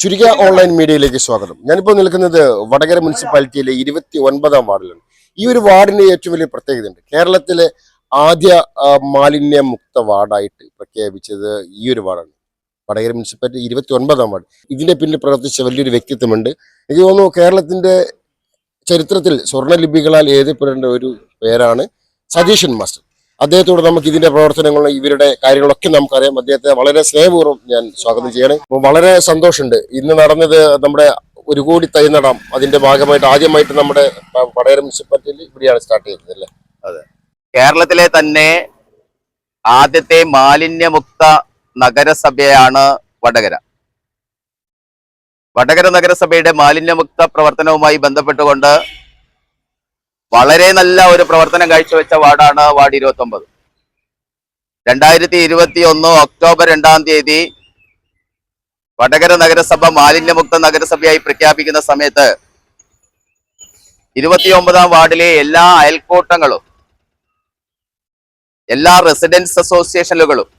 ചുരുങ്ങിയ ഓൺലൈൻ മീഡിയയിലേക്ക് സ്വാഗതം. ഞാനിപ്പോൾ നിൽക്കുന്നത് വടകര മുനിസിപ്പാലിറ്റിയിലെ 29-ാം വാർഡിലാണ്. ഈ ഒരു വാർഡിന് ഏറ്റവും വലിയ പ്രത്യേകതയുണ്ട്. കേരളത്തിലെ ആദ്യ മാലിന്യമുക്ത വാർഡായിട്ട് പ്രഖ്യാപിച്ചത് ഈ ഒരു വാർഡാണ്. വടകര മുനിസിപ്പാലിറ്റി 29-ാം വാർഡ്. ഇതിന്റെ പിന്നിൽ പ്രവർത്തിച്ച വലിയൊരു വ്യക്തിത്വമുണ്ട്. എനിക്ക് തോന്നുന്നു കേരളത്തിന്റെ ചരിത്രത്തിൽ സ്വർണ്ണലിപികളാൽ എഴുതപ്പെടേണ്ട ഒരു പേരാണ് സതീശൻ മാസ്റ്റർ. അദ്ദേഹത്തോട് നമുക്ക് ഇതിന്റെ പ്രവർത്തനങ്ങളും ഇവരുടെ കാര്യങ്ങളൊക്കെ നമുക്കറിയാം. അദ്ദേഹത്തെ വളരെ സ്നേഹപൂർവ്വം ഞാൻ സ്വാഗതം ചെയ്യണം. അപ്പോൾ വളരെ സന്തോഷമുണ്ട്. ഇന്ന് നടന്നത് നമ്മുടെ 1 കോടി തൈ നടാം. അതിന്റെ ഭാഗമായിട്ട് ആദ്യമായിട്ട് നമ്മുടെ വടകര മുനിസിപ്പാലിറ്റിയിൽ ഇവിടെയാണ് സ്റ്റാർട്ട് ചെയ്തത് അല്ലേ? അതെ, കേരളത്തിലെ തന്നെ ആദ്യത്തെ മാലിന്യമുക്ത നഗരസഭയാണ് വടകര. വടകര നഗരസഭയുടെ മാലിന്യമുക്ത പ്രവർത്തനവുമായി ബന്ധപ്പെട്ടുകൊണ്ട് വളരെ നല്ല ഒരു പ്രവർത്തനം കാഴ്ചവെച്ച വാർഡാണ് വാർഡ് 29. 2021 ഒക്ടോബർ 2-ാം തീയതി വടകര നഗരസഭ മാലിന്യമുക്ത നഗരസഭയായി പ്രഖ്യാപിക്കുന്ന സമയത്ത് 29-ാം വാർഡിലെ എല്ലാ അയൽക്കൂട്ടങ്ങളും, എല്ലാ റെസിഡൻസ് അസോസിയേഷനുകളും,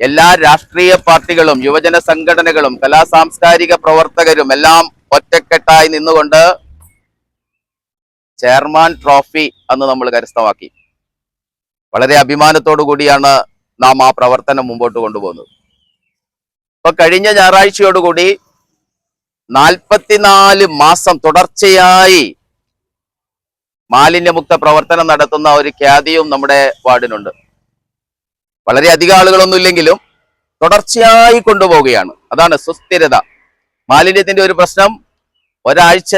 എല്ലാ രാഷ്ട്രീയ പാർട്ടികളും, യുവജന സംഘടനകളും, കലാസാംസ്കാരിക പ്രവർത്തകരും എല്ലാം ഒറ്റക്കെട്ടായി നിന്നുകൊണ്ട് ചെയർമാൻ ട്രോഫി അന്ന് നമ്മൾ കരസ്ഥമാക്കി. വളരെ അഭിമാനത്തോടു കൂടിയാണ് നാം ആ പ്രവർത്തനം മുമ്പോട്ട് കൊണ്ടുപോകുന്നത്. ഇപ്പൊ കഴിഞ്ഞ ഞായറാഴ്ചയോടുകൂടി 44 മാസം തുടർച്ചയായി മാലിന്യമുക്ത പ്രവർത്തനം നടത്തുന്ന ഒരു ഖ്യാതിയും നമ്മുടെ വാർഡിനുണ്ട്. വളരെ അധികം ആളുകളൊന്നും ഇല്ലെങ്കിലും തുടർച്ചയായി കൊണ്ടുപോവുകയാണ്. അതാണ് സുസ്ഥിരത. മാലിന്യത്തിന്റെ ഒരു പ്രശ്നം, ഒരാഴ്ച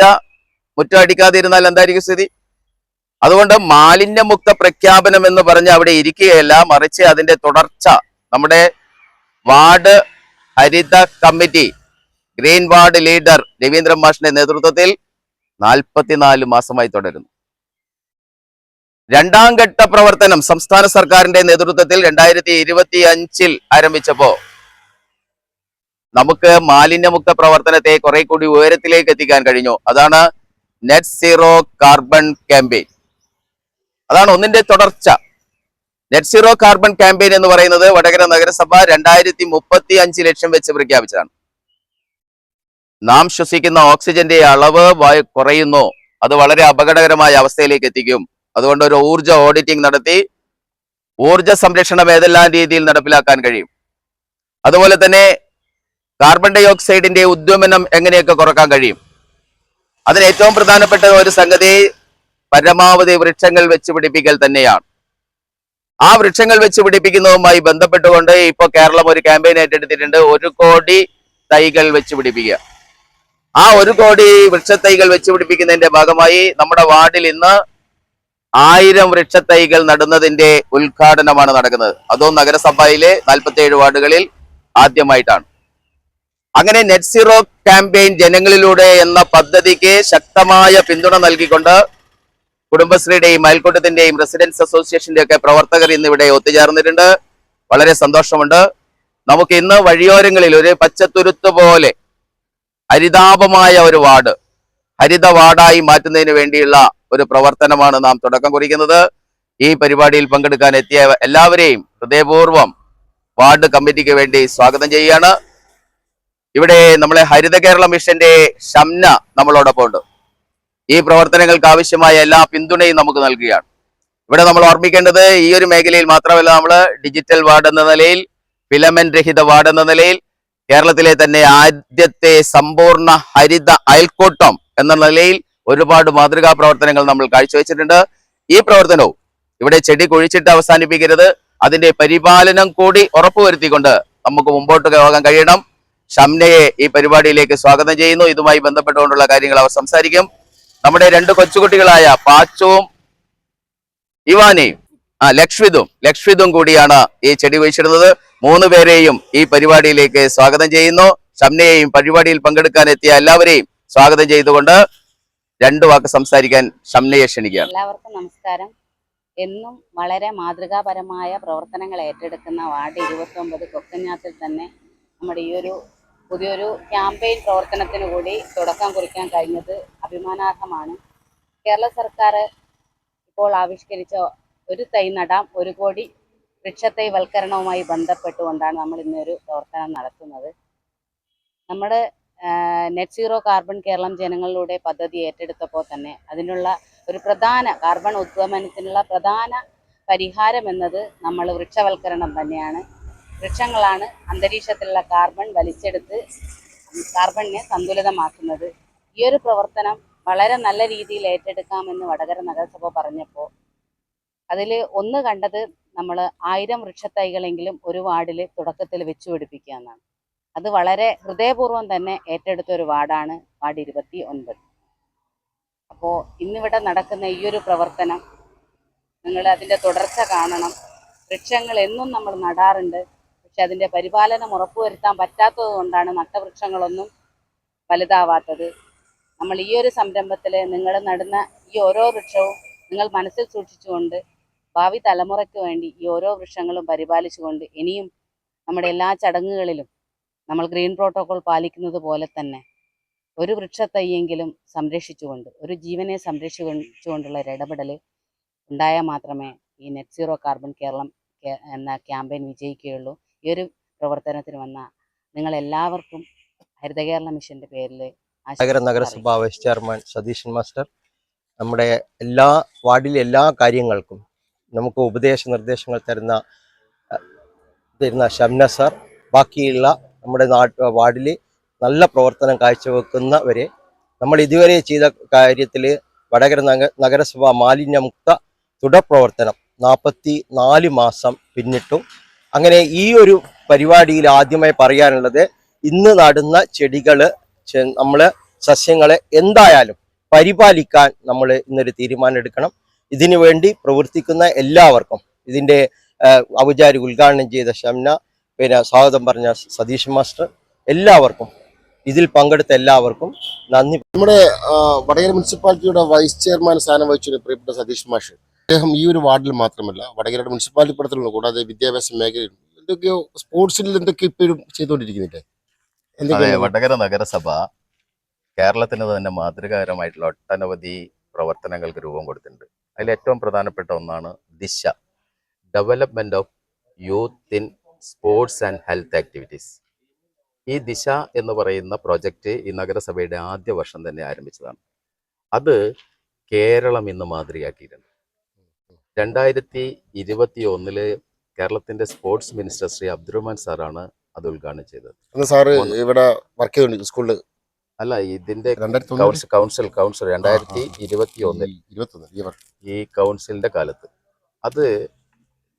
മുറ്റം അടിക്കാതിരുന്നാൽ എന്തായിരിക്കും സ്ഥിതി? അതുകൊണ്ട് മാലിന്യമുക്ത പ്രഖ്യാപനം എന്ന് പറഞ്ഞ് അവിടെ ഇരിക്കുകയല്ല, മറിച്ച് അതിന്റെ തുടർച്ച നമ്മുടെ വാർഡ് ഹരിത committee, green ward leader Raveendran മാഷിന്റെ നേതൃത്വത്തിൽ 44 മാസമായി തുടരുന്നു. 2ാം ഘട്ട പ്രവർത്തനം സംസ്ഥാന സർക്കാരിന്റെ നേതൃത്വത്തിൽ 2025 ആരംഭിച്ചപ്പോ നമുക്ക് മാലിന്യമുക്ത പ്രവർത്തനത്തെ കുറെ കൂടി ഉയരത്തിലേക്ക് എത്തിക്കാൻ കഴിഞ്ഞു. അതാണ് നെറ്റ് സീറോ കാർബൺ ക്യാമ്പയിൻ. അതാണ് ഒന്നിന്റെ തുടർച്ച. നെറ്റ് സീറോ കാർബൺ ക്യാമ്പയിൻ എന്ന് പറയുന്നത് വടകര നഗരസഭ 2035 ലക്ഷ്യം വെച്ച് പ്രഖ്യാപിച്ചതാണ്. നാം ശ്വസിക്കുന്ന ഓക്സിജന്റെ അളവ് കുറയുന്നു. അത് വളരെ അപകടകരമായ അവസ്ഥയിലേക്ക് എത്തിക്കും. അതുകൊണ്ട് ഒരു ഊർജ ഓഡിറ്റിംഗ് നടത്തി ഊർജ സംരക്ഷണം ഏതെല്ലാം രീതിയിൽ നടപ്പിലാക്കാൻ കഴിയും, അതുപോലെ തന്നെ കാർബൺ ഡൈ ഓക്സൈഡിന്റെ ഉദ്വമനം എങ്ങനെയൊക്കെ കുറക്കാൻ കഴിയും, അതിന് ഏറ്റവും പ്രധാനപ്പെട്ട ഒരു സംഗതി പരമാവധി വൃക്ഷങ്ങൾ വെച്ച് പിടിപ്പിക്കൽ തന്നെയാണ്. ആ വൃക്ഷങ്ങൾ വെച്ച് പിടിപ്പിക്കുന്നതുമായി ബന്ധപ്പെട്ടുകൊണ്ട് ഇപ്പോൾ കേരളം ഒരു ക്യാമ്പയിൻ ഏറ്റെടുത്തിട്ടുണ്ട്. 1 കോടി തൈകൾ വെച്ച് പിടിപ്പിക്കുക. ആ 1 കോടി വൃക്ഷത്തൈകൾ വെച്ച് പിടിപ്പിക്കുന്നതിന്റെ ഭാഗമായി നമ്മുടെ വാർഡിൽ ഇന്ന് 1000 വൃക്ഷത്തൈകൾ നടുന്നതിന്റെ ഉദ്ഘാടനമാണ് നടക്കുന്നത്. അതും നഗരസഭയിലെ 47 വാർഡുകളിൽ ആദ്യമായിട്ടാണ്. അങ്ങനെ നെറ്റ് സീറോ ക്യാമ്പയിൻ ജനങ്ങളിലൂടെ എന്ന പദ്ധതിക്ക് ശക്തമായ പിന്തുണ നൽകിക്കൊണ്ട് കുടുംബശ്രീയുടെയും അയൽക്കൂട്ടത്തിന്റെയും റെസിഡൻസ് അസോസിയേഷന്റെ ഒക്കെ പ്രവർത്തകർ ഇന്ന് ഇവിടെ ഒത്തുചേർന്നിട്ടുണ്ട്. വളരെ സന്തോഷമുണ്ട്. നമുക്ക് ഇന്ന് വഴിയോരങ്ങളിൽ ഒരു പച്ചത്തുരുത്ത് പോലെ ഹരിതാപമായ ഒരു വാർഡ് ഹരിത വാർഡായി മാറ്റുന്നതിന് വേണ്ടിയുള്ള ഒരു പ്രവർത്തനമാണ് നാം തുടക്കം കുറിക്കുന്നത്. ഈ പരിപാടിയിൽ പങ്കെടുക്കാൻ എത്തിയ എല്ലാവരെയും ഹൃദയപൂർവ്വം വാർഡ് കമ്മിറ്റിക്ക് വേണ്ടി സ്വാഗതം ചെയ്യുകയാണ്. ഇവിടെ നമ്മളെ ഹരിത കേരള മിഷന്റെ ഷംന നമ്മളോടൊപ്പം ഉണ്ട്. ഈ പ്രവർത്തനങ്ങൾക്ക് ആവശ്യമായ എല്ലാ പിന്തുണയും നമുക്ക് നൽകുകയാണ്. ഇവിടെ നമ്മൾ ഓർമ്മിക്കേണ്ടത്, ഈ ഒരു മേഖലയിൽ മാത്രമല്ല, നമ്മൾ ഡിജിറ്റൽ വാർഡ് എന്ന നിലയിൽ, ഫിലമെന്റ് രഹിത വാർഡ് എന്ന നിലയിൽ, കേരളത്തിലെ തന്നെ ആദ്യത്തെ സമ്പൂർണ്ണ ഹരിത അയൽക്കൂട്ടം എന്ന നിലയിൽ ഒരുപാട് മാതൃകാ പ്രവർത്തനങ്ങൾ നമ്മൾ കാഴ്ചവെച്ചിട്ടുണ്ട്. ഈ പ്രവർത്തനവും ഇവിടെ ചെടി കുഴിച്ചിട്ട് അവസാനിപ്പിക്കരുത്, അതിന്റെ പരിപാലനം കൂടി ഉറപ്പുവരുത്തിക്കൊണ്ട് നമുക്ക് മുമ്പോട്ട് പോകാൻ കഴിയണം. ഷംനയെ ഈ പരിപാടിയിലേക്ക് സ്വാഗതം ചെയ്യുന്നു. ഇതുമായി ബന്ധപ്പെട്ടുകൊണ്ടുള്ള കാര്യങ്ങൾ അവർ സംസാരിക്കും. നമ്മുടെ 2 കൊച്ചുകുട്ടികളായ പാച്ചുവും ഇവാനെയും ലക്ഷ്വിതും കൂടിയാണ് ഈ ചെടി കുഴിച്ചിടുന്നത്. 3 പേരെയും ഈ പരിപാടിയിലേക്ക് സ്വാഗതം ചെയ്യുന്നു. ഷംനയെയും പരിപാടിയിൽ പങ്കെടുക്കാൻ എത്തിയ എല്ലാവരെയും സ്വാഗതം ചെയ്തുകൊണ്ട് 2 വാക്ക് സംസാരിക്കാൻ ഷംനയെ ക്ഷണിക്കുകയാണ്. എല്ലാവർക്കും നമസ്കാരം. എന്നും വളരെ മാതൃകാപരമായ പ്രവർത്തനങ്ങൾ ഏറ്റെടുക്കുന്ന വാർഡ് 29 കൊക്കഞ്ഞാത്തിൽ തന്നെ നമ്മുടെ ഈ ഒരു പുതിയൊരു ക്യാമ്പയിൻ പ്രവർത്തനത്തിന് കൂടി തുടക്കം കുറിക്കാൻ കഴിഞ്ഞത് അഭിമാനാർഹമാണ്. കേരള സർക്കാർ ഇപ്പോൾ ആവിഷ്കരിച്ച 1 തൈ നടാം 1 കോടി വൃക്ഷത്തൈ വൽക്കരണവുമായി ബന്ധപ്പെട്ടുകൊണ്ടാണ് നമ്മൾ ഇന്നൊരു പ്രവർത്തനം നടത്തുന്നത്. നമ്മുടെ നെറ്റ് സീറോ കാർബൺ കേരളം ജനങ്ങളിലൂടെ പദ്ധതി ഏറ്റെടുത്തപ്പോൾ തന്നെ അതിനുള്ള ഒരു പ്രധാന കാർബൺ ഉദ്വമനത്തിനുള്ള പ്രധാന പരിഹാരം എന്നത് നമ്മൾ വൃക്ഷവൽക്കരണം തന്നെയാണ്. വൃക്ഷങ്ങളാണ് അന്തരീക്ഷത്തിലുള്ള കാർബൺ വലിച്ചെടുത്ത് കാർബണിനെ സന്തുലിതമാക്കുന്നത്. ഈ ഒരു പ്രവർത്തനം വളരെ നല്ല രീതിയിൽ ഏറ്റെടുക്കാമെന്ന് വടകര നഗരസഭ പറഞ്ഞപ്പോൾ അതിൽ ഒന്ന് കണ്ടത് നമ്മൾ 1000 വൃക്ഷത്തൈകളെങ്കിലും ഒരു വാർഡിൽ തുടക്കത്തിൽ വെച്ചു പിടിപ്പിക്കുക എന്നാണ്. അത് വളരെ ഹൃദയപൂർവ്വം തന്നെ ഏറ്റെടുത്ത ഒരു വാർഡാണ് വാർഡ് 29. അപ്പോൾ ഇന്നിവിടെ നടക്കുന്ന ഈ ഒരു പ്രവർത്തനം നിങ്ങൾ അതിൻ്റെ തുടർച്ച കാണണം. വൃക്ഷങ്ങൾ എന്നും നമ്മൾ നടാറുണ്ട്, പക്ഷെ അതിൻ്റെ പരിപാലനം ഉറപ്പുവരുത്താൻ പറ്റാത്തത് കൊണ്ടാണ് നട്ടവൃക്ഷങ്ങളൊന്നും വലുതാവാത്തത്. നമ്മൾ ഈ ഒരു സംരംഭത്തിൽ നിങ്ങൾ നടുന്ന ഈ ഓരോ വൃക്ഷവും നിങ്ങൾ മനസ്സിൽ സൂക്ഷിച്ചുകൊണ്ട് ഭാവി തലമുറയ്ക്ക് വേണ്ടി ഈ ഓരോ വൃക്ഷങ്ങളും പരിപാലിച്ചുകൊണ്ട് ഇനിയും നമ്മുടെ എല്ലാ ചടങ്ങുകളിലും നമ്മൾ ഗ്രീൻ പ്രോട്ടോകോൾ പാലിക്കുന്നത് പോലെ തന്നെ ഒരു വൃക്ഷത്തൈയെങ്കിലും സംരക്ഷിച്ചുകൊണ്ട് ഒരു ജീവനെ സംരക്ഷിച്ചുകൊണ്ടുള്ള ഒരു ഇടപെടൽ ഉണ്ടായാൽ മാത്രമേ ഈ നെറ്റ് സീറോ കാർബൺ കേരളം എന്ന ക്യാമ്പയിൻ വിജയിക്കുകയുള്ളൂ. ഈ ഒരു പ്രവർത്തനത്തിന് വന്ന നിങ്ങളെല്ലാവർക്കും ഹരിത കേരള മിഷന്റെ പേരിൽ വടകര നഗരസഭ വൈസ് ചെയർമാൻ സതീശൻ മാസ്റ്റർ, നമ്മുടെ എല്ലാ വാർഡിലെ എല്ലാ കാര്യങ്ങൾക്കും നമുക്ക് ഉപദേശ നിർദ്ദേശങ്ങൾ തരുന്ന ഷംന സാർ, ബാക്കിയുള്ള നമ്മുടെ വാർഡിൽ നല്ല പ്രവർത്തനം കാഴ്ചവെക്കുന്നവരെ നമ്മൾ ഇതുവരെ ചെയ്ത കാര്യത്തിൽ വടകര നഗരസഭ മാലിന്യമുക്ത തുടർ പ്രവർത്തനം 44 മാസം പിന്നിട്ടു. അങ്ങനെ ഈ ഒരു പരിപാടിയിൽ ആദ്യമായി പറയാനുള്ളത്, ഇന്ന് നടുന്ന ചെടികള് നമ്മള് സസ്യങ്ങളെ എന്തായാലും പരിപാലിക്കാൻ നമ്മൾ ഇന്നൊരു തീരുമാനം എടുക്കണം. ഇതിനു വേണ്ടി പ്രവർത്തിക്കുന്ന എല്ലാവർക്കും, ഇതിന്റെ ഔപചാരിക ഉദ്ഘാടനം ചെയ്ത ഷംന, പിന്നെ സ്വാഗതം പറഞ്ഞ സതീഷ് മാസ്റ്റർ, എല്ലാവർക്കും ഇതിൽ പങ്കെടുത്ത എല്ലാവർക്കും നന്ദി. നമ്മുടെ വടകര മുനിസിപ്പാലിറ്റിയുടെ വൈസ് ചെയർമാൻ സ്ഥാനം വഹിച്ച പ്രിയപ്പെട്ട സതീഷ് മാഷ്, അദ്ദേഹം ഈ ഒരു വാർഡിൽ മാത്രമല്ല വടകരയുടെ മുനിസിപ്പാലിറ്റി പടത്തിലുള്ള കൂടാതെ വിദ്യാഭ്യാസ മേഖലയിൽ എന്തൊക്കെയോ സ്പോർട്സിൽ എന്തൊക്കെ ഇപ്പോഴും ചെയ്തുകൊണ്ടിരിക്കുന്നില്ലേ? അതെ, വടകര നഗരസഭ കേരളത്തിന് തന്നെ മാതൃകാപരമായിട്ടുള്ള ഒട്ടനവധി പ്രവർത്തനങ്ങൾക്ക് രൂപം കൊടുത്തിട്ടുണ്ട്. അതിൽ ഏറ്റവും പ്രധാനപ്പെട്ട ഒന്നാണ് ദിശ, development of youth in sports and health activities. ഈ ദിശ എന്ന് പറയുന്ന പ്രോജക്റ്റ് ഈ നഗരസഭയുടെ ആദ്യ വർഷം തന്നെ ആരംഭിച്ചതാണ്. അത് കേരളം ഇന്ന് മാതൃകയാക്കിയിട്ടുണ്ട്. 2021 കേരളത്തിന്റെ സ്പോർട്സ് മിനിസ്റ്റർ ശ്രീ അബ്ദുറഹ്മാൻ സാറാണ് അത് ഉദ്ഘാടനം ചെയ്തത്. സാറ് ഇവിടെ വർക്ക് ചെയ്യുന്നുണ്ട് സ്കൂളിൽ? അല്ല, ഇതിന്റെ കൗൺസിൽ 2021 ഈ കൗൺസിലിന്റെ കാലത്ത് അത്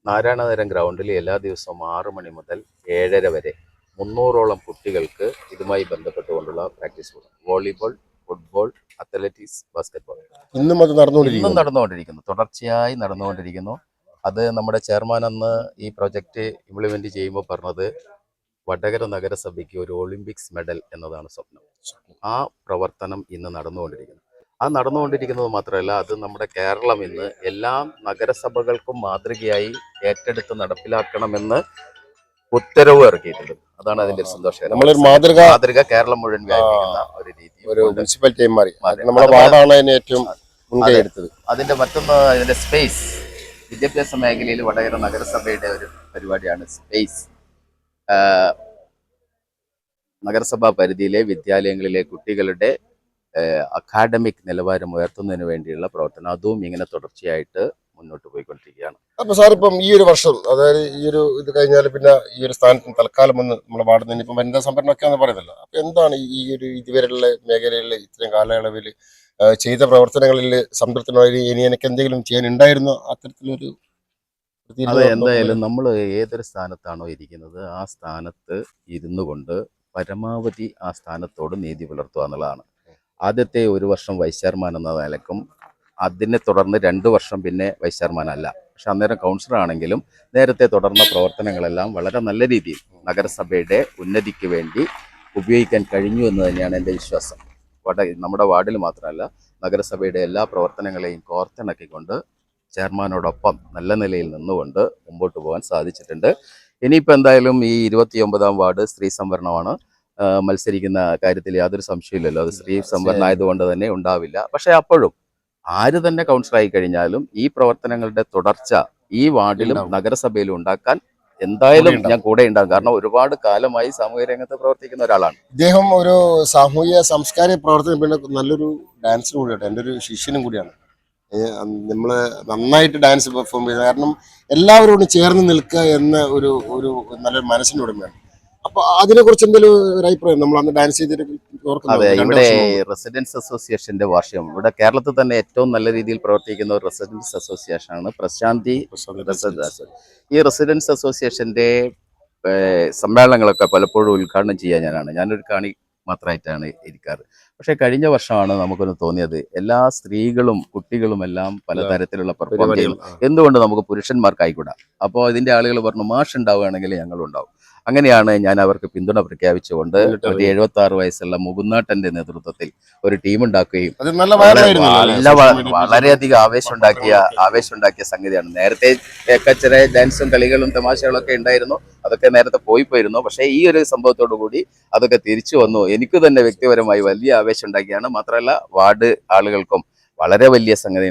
നാരായണനഗരം ഗ്രൗണ്ടിൽ എല്ലാ ദിവസവും 6 മണി മുതൽ 7:30 വരെ 300ഓളം കുട്ടികൾക്ക് ഇതുമായി ബന്ധപ്പെട്ടുകൊണ്ടുള്ള പ്രാക്ടീസ് കൊടുക്കും. വോളിബോൾ, ഫുട്ബോൾ, അത്ലറ്റിക്സ്, ബാസ്കറ്റ്ബോൾ ഇന്നും അത് നടന്നുകൊണ്ടിരിക്കുന്നു, തുടർച്ചയായി നടന്നുകൊണ്ടിരിക്കുന്നു. അത് നമ്മുടെ ചെയർമാൻ അന്ന് ഈ പ്രൊജക്റ്റ് ഇംപ്ലിമെന്റ് ചെയ്യുമ്പോൾ പറഞ്ഞത്, വടകര നഗരസഭയ്ക്ക് ഒരു ഒളിമ്പിക്സ് മെഡൽ എന്നതാണ് സ്വപ്നം. ആ പ്രവർത്തനം ഇന്ന് നടന്നുകൊണ്ടിരിക്കുന്നു. ആ നടന്നുകൊണ്ടിരിക്കുന്നത് മാത്രമല്ല, അത് നമ്മുടെ കേരളം ഇന്ന് എല്ലാ നഗരസഭകൾക്കും മാതൃകയായി ഏറ്റെടുത്ത് നടപ്പിലാക്കണമെന്ന് ഉത്തരവ് ഇറക്കിയിട്ടുണ്ട്. അതാണ് അതിന്റെ സന്തോഷം. നമ്മളൊരു മാതൃക കേരളം മുഴുവൻ വ്യാപിക്കുന്ന ഒരു രീതി മുനിസിപ്പാലിറ്റി മാറി. നമ്മുടെ വാർഡാണ് അതിന് ഏറ്റവും മുൻകൈ എടുത്തത്. അതിന്റെ മറ്റൊന്ന്, ഇതിന്റെ സ്പേസ്, വിദ്യാഭ്യാസ മേഖലയിൽ വടകര നഗരസഭയുടെ ഒരു പരിപാടിയാണ് സ്പേസ്. നഗരസഭാ പരിധിയിലെ വിദ്യാലയങ്ങളിലെ കുട്ടികളുടെ അക്കാഡമിക് നിലവാരം ഉയർത്തുന്നതിന് വേണ്ടിയുള്ള പ്രവർത്തനം, അതും ഇങ്ങനെ തുടർച്ചയായിട്ട് മുന്നോട്ട് പോയിക്കൊണ്ടിരിക്കുകയാണ്. അപ്പൊ സാർ ഇപ്പം ഈ ഒരു വർഷം, അതായത് ഈ ഒരു ഇത് കഴിഞ്ഞാൽ പിന്നെ ഈ ഒരു സ്ഥാനത്ത് തൽക്കാലം ഒന്ന് നമ്മുടെ വാർഡിൽ നിന്ന് ഇപ്പം വനിതാ സംഭരണമൊക്കെയാണെന്ന് പറയുന്നില്ല. അപ്പൊ എന്താണ് ഈ ഒരു ഇതുവരെയുള്ള മേഖലയിൽ ഇത്രയും കാലയളവിൽ ചെയ്ത പ്രവർത്തനങ്ങളിൽ സംതൃപ്തനായി? ഇനി എനിക്ക് എന്തെങ്കിലും ചെയ്യാനുണ്ടായിരുന്നോ അത്തരത്തിലൊരു? അത് എന്തായാലും നമ്മൾ ഏതൊരു സ്ഥാനത്താണോ ഇരിക്കുന്നത് ആ സ്ഥാനത്ത് ഇരുന്നു കൊണ്ട് പരമാവധി ആ സ്ഥാനത്തോട് നീതി പുലർത്തുക എന്നുള്ളതാണ്. ആദ്യത്തെ 1 വർഷം വൈസ് ചെയർമാൻ എന്ന നിലക്കും അതിനെ തുടർന്ന് 2 വർഷം പിന്നെ വൈസ് ചെയർമാൻ അല്ല, പക്ഷെ അന്നേരം കൗൺസിലർ ആണെങ്കിലും നേരത്തെ തുടർന്ന പ്രവർത്തനങ്ങളെല്ലാം വളരെ നല്ല രീതിയിൽ നഗരസഭയുടെ ഉന്നതിക്ക് വേണ്ടി ഉപയോഗിക്കാൻ കഴിഞ്ഞു എന്ന് തന്നെയാണ് എൻ്റെ വിശ്വാസം. നമ്മുടെ വാർഡിൽ മാത്രമല്ല, നഗരസഭയുടെ എല്ലാ പ്രവർത്തനങ്ങളെയും കോർത്തിണക്കിക്കൊണ്ട് ചെയർമാനോടൊപ്പം നല്ല നിലയിൽ നിന്നുകൊണ്ട് മുമ്പോട്ട് പോകാൻ സാധിച്ചിട്ടുണ്ട്. ഇനിയിപ്പോൾ എന്തായാലും ഈ 29ാം വാർഡ് സ്ത്രീ സംവരണമാണ്. മത്സരിക്കുന്ന കാര്യത്തിൽ യാതൊരു സംശയമില്ലല്ലോ, അത് സ്ത്രീ സംവരണം ആയതുകൊണ്ട് തന്നെ ഉണ്ടാവില്ല. പക്ഷെ അപ്പോഴും ആര് തന്നെ കൗൺസിലറായി കഴിഞ്ഞാലും ഈ പ്രവർത്തനങ്ങളുടെ തുടർച്ച ഈ വാർഡിലും നഗരസഭയിലും ഉണ്ടാക്കാൻ എന്തായാലും കൂടെ ഞാൻ കൂടെ ഉണ്ടാകും. കാരണം ഒരുപാട് കാലമായി സാമൂഹ്യ രംഗത്ത് പ്രവർത്തിക്കുന്ന ഒരാളാണ്. ഇദ്ദേഹം ഒരു സാമൂഹിക സാംസ്കാരിക പ്രവർത്തനം പിന്നെ നല്ലൊരു ഡാൻസറും കൂടിയാണ്, എൻ്റെ ഒരു ശിഷ്യനും കൂടിയാണ്. നമ്മള് നന്നായിട്ട് ഡാൻസ് പെർഫോം ചെയ്ത്, കാരണം എല്ലാവരോടും ചേർന്ന് നിൽക്കുക എന്ന ഒരു ഒരു നല്ലൊരു മനസ്സിനുടമയാണ്. അപ്പൊ അതിനെ കുറിച്ച് എന്തെങ്കിലും ഒരു അഭിപ്രായം നമ്മൾ അന്ന് ഡാൻസ് ചെയ്തിട്ട് ഓർക്കുന്നുണ്ടോ? അതെ, 2 ഇവിടെ വർഷം മുമ്പ്. റെസിഡൻസ് അസോസിയേഷന്റെ വാർഷികം, ഇവിടെ കേരളത്തിൽ തന്നെ ഏറ്റവും നല്ല രീതിയിൽ പ്രവർത്തിക്കുന്ന ഒരു റെസിഡൻസ് അസോസിയേഷനാണ് പ്രശാന്തി റെസിഡൻസ്. ഈ റെസിഡൻസ് അസോസിയേഷന്റെ സമ്മേളനങ്ങളൊക്കെ പലപ്പോഴും ഉദ്ഘാടനം ചെയ്യാൻ ഞാനൊരു കാണി മാത്രമായിട്ടാണ് ഇരിക്കാറ്. പക്ഷെ കഴിഞ്ഞ വർഷമാണ് നമുക്കൊന്ന് തോന്നിയത്, എല്ലാ സ്ത്രീകളും കുട്ടികളും എല്ലാം പലതരത്തിലുള്ള പെർഫോം ചെയ്യുന്നു, എന്തുകൊണ്ട് നമുക്ക് പുരുഷന്മാർക്കായിക്കൂടാ? അപ്പോൾ ഇതിന്റെ ആളുകൾ പറഞ്ഞു, മാഷ് ഉണ്ടാവുകയാണെങ്കിൽ ഞങ്ങളും ഉണ്ടാവും. അങ്ങനെയാണ് ഞാൻ അവർക്ക് പിന്തുണ പ്രഖ്യാപിച്ചുകൊണ്ട് 76 വയസ്സുള്ള മുകുന്നാട്ടന്റെ നേതൃത്വത്തിൽ ഒരു ടീം ഉണ്ടാക്കുകയും അത് നല്ല വൈറലായിരുന്നല്ലോ അല്ലേ? വളരെയധികം ആവേശം ഉണ്ടാക്കിയ സംഗതിയാണ്. നേരത്തെ ചെറിയ ഡാൻസും കളികളും തമാശകളൊക്കെ ഉണ്ടായിരുന്നു, അതൊക്കെ നേരത്തെ പോയിരുന്നു. പക്ഷേ ഈ ഒരു സംഭവത്തോടു കൂടി അതൊക്കെ തിരിച്ചു വന്നു. എനിക്ക് തന്നെ വ്യക്തിപരമായി വലിയ ആവേശം ഉണ്ടാക്കിയാണ്. മാത്രമല്ല വാർഡ് ആളുകൾക്കും വളരെ വലിയ സംഗതി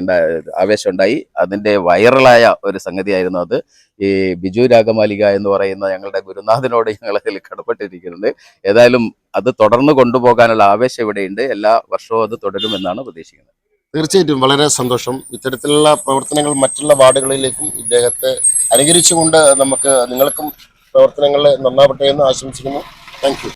ആവേശം ഉണ്ടായി. അതിന്റെ വൈറലായ ഒരു സംഗതിയായിരുന്നു അത്. ഈ ബിജു രാഗമാലിക എന്ന് പറയുന്ന ഞങ്ങളുടെ ഗുരുനാഥനോട് ഞങ്ങൾ അതിൽ കടപ്പെട്ടിരിക്കുന്നുണ്ട്. ഏതായാലും അത് തുടർന്ന് കൊണ്ടുപോകാനുള്ള ആവേശം ഇവിടെയുണ്ട്. എല്ലാ വർഷവും അത് തുടരുമെന്നാണ് പ്രതീക്ഷിക്കുന്നത്. തീർച്ചയായിട്ടും വളരെ സന്തോഷം. ഇത്തരത്തിലുള്ള പ്രവർത്തനങ്ങൾ മറ്റുള്ള വാർഡുകളിലേക്കും ഇദ്ദേഹത്തെ അനുകരിച്ചുകൊണ്ട് നിങ്ങൾക്കും പ്രവർത്തനങ്ങൾ നന്നാവട്ടെ എന്ന് ആശംസിക്കുന്നു. Thank you.